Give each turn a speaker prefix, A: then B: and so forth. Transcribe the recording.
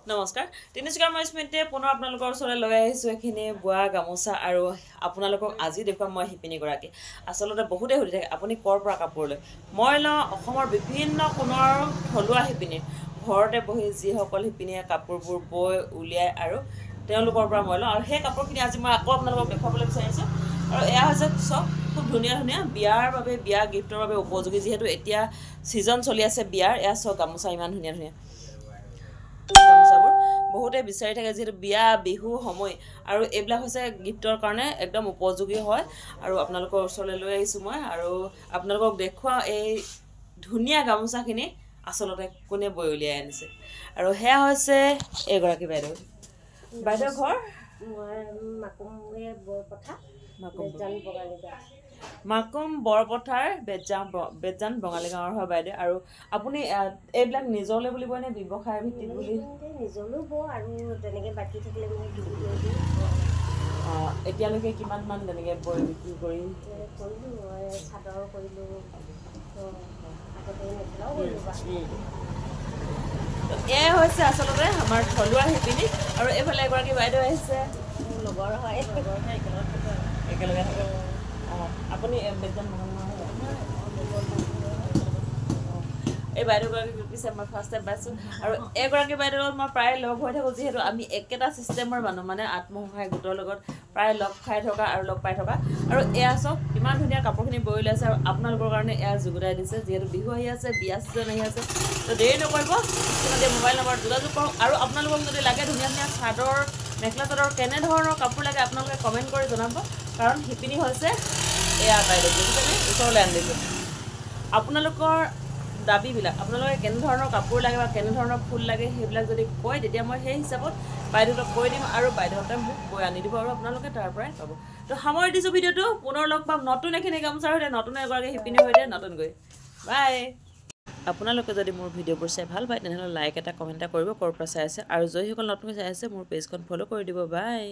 A: নমস্কাৰ তিনিচুকীয়াৰ মই স্মিতে পুনৰ আপোনালোকৰ ওচৰলৈ লৈ আহিছোঁ এখিনি বোৱা গামোচা আৰু আপোনালোকক আজি দেখুৱাম মই শিপিনী গৰাকী আচলতে বহুতে সুধি থাকে আপুনি কৰ পৰা কাপোৰ লয় মই লওঁ অসমৰ বিভিন্ন কোণৰ থলুৱা শিপিনী ঘৰতে বহি যিসকল শিপিনীয়ে কাপোৰবোৰ বৈ উলিয়াই আৰু তেওঁলোকৰ পৰা মই লওঁ আৰু সেই কাপোৰখিনি আজি মই আকৌ আপোনালোকক দেখুৱাবলৈ বিচাৰিছোঁ আৰু এয়া হৈছে চব খুব ধুনীয়া ধুনীয়া বিয়াৰ বাবে বিয়া গিফ্টৰ বাবে উপযোগী যিহেতু এতিয়া ছিজন চলি আছে বিয়াৰ এয়া চব গামোচা ইমান ধুনীয়া ধুনীয়া গামোচাবোৰ বহুতে বিচাৰি থাকে যেহেতু বিয়া বিহু সময় আৰু এইবিলাক হৈছে গিফ্টৰ কাৰণে একদম উপযোগী হয় আৰু আপোনালোকৰ ওচৰলৈ লৈ আহিছোঁ মই আৰু আপোনালোকক দেখুৱাওঁ এই ধুনীয়া গামোচাখিনি আচলতে কোনে বৈ উলিয়াই আনিছে আৰু সেয়া হৈছে এগৰাকী বাইদেউ ঘৰ মাকুম বৰপথাৰ বেতজান বঙালী গাঁৱৰ হয় বাইদেউ আৰু আপুনি এইবিলাক নিজলৈ বুলি কয় নে ব্যৱসায় ভিত্তিক বুলি
B: নিজলৈও বওঁ আৰু তেনেকৈ বাকী থাকিলে মই
A: এতিয়ালৈকে কিমানমান তেনেকৈ বৈ বিক্ৰী কৰিলোঁ
B: মই চাদৰ কৰিলোঁ আগতে মেখেলাও কৰিলোঁ
A: এয়াই হৈছে আচলতে আমাৰ থলুৱা শিপিনী আৰু এইফালে এগৰাকী বাইদেউ আহিছে
B: মোৰ লগৰ হয়
A: একেলগে থাকে আপুনি বেতজান এই বাইদেউগৰাকী পিছে মই ফাৰ্ষ্ট টাইম পাইছোঁ আৰু এইগৰাকী বাইদেউৰ লগত মই প্ৰায় লগ হৈ থাকোঁ যিহেতু আমি একেটা ছিষ্টেমৰ মানুহ মানে আত্মসহায়ক গোটৰ লগত প্ৰায় লগ খাই থকা আৰু লগ পাই থকা আৰু এয়া চব ইমান ধুনীয়া কাপোৰখিনি বৈ ওলাইছে আৰু আপোনালোকৰ কাৰণে এয়া যুগুতাই দিছে যিহেতু বিহু আহি আছে বিয়া ছিজন আহি আছে তো দেৰি নকৰিব ইতিমধ্যে মোবাইল নম্বৰ যোগাযোগ কৰক আৰু আপোনালোকক যদি লাগে ধুনীয়া ধুনীয়া চাদৰ মেখেলা চাদৰ কেনেধৰণৰ কাপোৰ লাগে আপোনালোকে কমেণ্ট কৰি জনাব কাৰণ শিপিনী হৈছে এয়া বাইদেউ বুজিছেনে ওচৰলৈ আনি দিছোঁ আপোনালোকৰ দাবীবিলাক আপোনালোকে কেনেধৰণৰ কাপোৰ লাগে বা কেনেধৰণৰ ফুল লাগে সেইবিলাক যদি কয় তেতিয়া মই সেই হিচাপত বাইদেউহঁতক কৈ দিম আৰু বাইদেউহঁতে মোক বৈ আনি দিব আৰু আপোনালোকে তাৰ পৰাই পাব তো সামৰি দিছোঁ ভিডিঅ'টো পুনৰ লগ পাম নতুন এখিনি গামোচাৰ সৈতে নতুন এগৰাকী শিপিনীৰ সৈতে নতুনকৈ বাই আপোনালোকে যদি মোৰ ভিডিঅ'বোৰ চাই ভাল পায় তেনেহ'লে লাইক এটা কমেণ্ট এটা কৰিব ক'ৰ পৰা চাই আছে আৰু যিসকল নতুনকৈ চাই আছে মোৰ পেজখন ফ'ল' কৰি দিব বাই